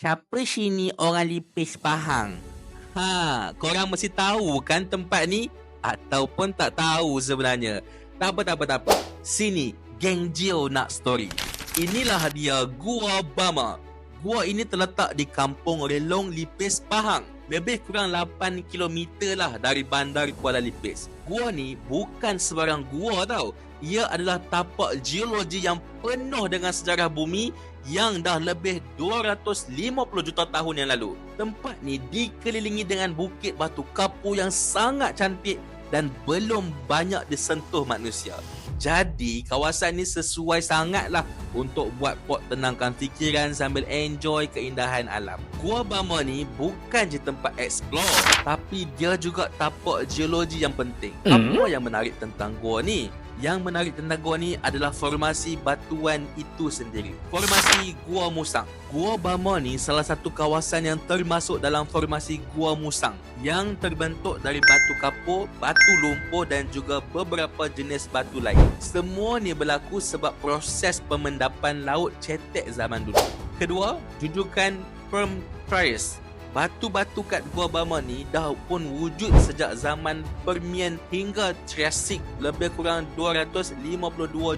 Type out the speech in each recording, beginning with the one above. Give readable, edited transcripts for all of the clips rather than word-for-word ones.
Siapa sini orang Lipis Pahang? Korang mesti tahu kan tempat ni? Ataupun tak tahu sebenarnya? Tak apa. Sini, geng Jio nak story. Inilah dia Gua Bama. Gua ini terletak di Kampung Relong, Lipis, Pahang. Lebih kurang 8 km lah dari bandar Kuala Lipis. Gua ni bukan sebarang gua tau. Ia adalah tapak geologi yang penuh dengan sejarah bumi yang dah lebih 250 juta tahun yang lalu. Tempat ni dikelilingi dengan bukit batu kapur yang sangat cantik dan belum banyak disentuh manusia. Jadi kawasan ni sesuai sangatlah untuk buat pot tenangkan fikiran sambil enjoy keindahan alam. Gua Bama ni bukan je tempat explore, tapi dia juga tapak geologi yang penting. Apa yang menarik tentang gua ni? Yang menarik tentang gua ni adalah formasi batuan itu sendiri. Formasi Gua Musang. Gua Bama ni salah satu kawasan yang termasuk dalam formasi Gua Musang yang terbentuk dari batu kapur, batu lumpur dan juga beberapa jenis batu lain. Semua ni berlaku sebab proses pemendapan laut cetek zaman dulu. Kedua, jujukan Perm-Trias. Batu-batu kat Gua Bama ni dah pun wujud sejak zaman Permian hingga Triasik lebih kurang 252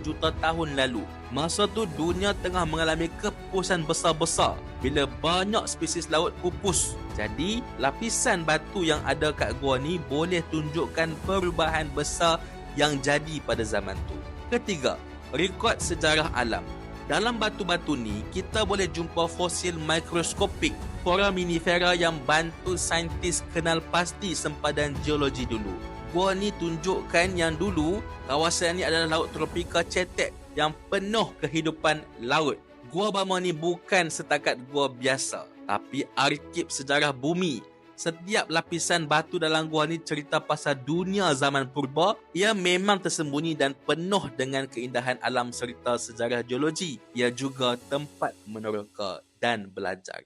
juta tahun lalu. Masa tu dunia tengah mengalami kepupusan besar-besar bila banyak spesies laut pupus. Jadi, lapisan batu yang ada kat gua ni boleh tunjukkan perubahan besar yang jadi pada zaman tu. Ketiga, rekod sejarah alam. Dalam batu-batu ni, kita boleh jumpa fosil mikroskopik foraminifera yang bantu saintis kenal pasti sempadan geologi dulu. Gua ni tunjukkan yang dulu kawasan ni adalah laut tropika cetek yang penuh kehidupan laut. Gua Bama ni bukan setakat gua biasa, tapi arkib sejarah bumi. Setiap lapisan batu dalam gua ni cerita pasal dunia zaman purba. Ia memang tersembunyi dan penuh dengan keindahan alam serta sejarah geologi. Ia juga tempat meneroka dan belajar.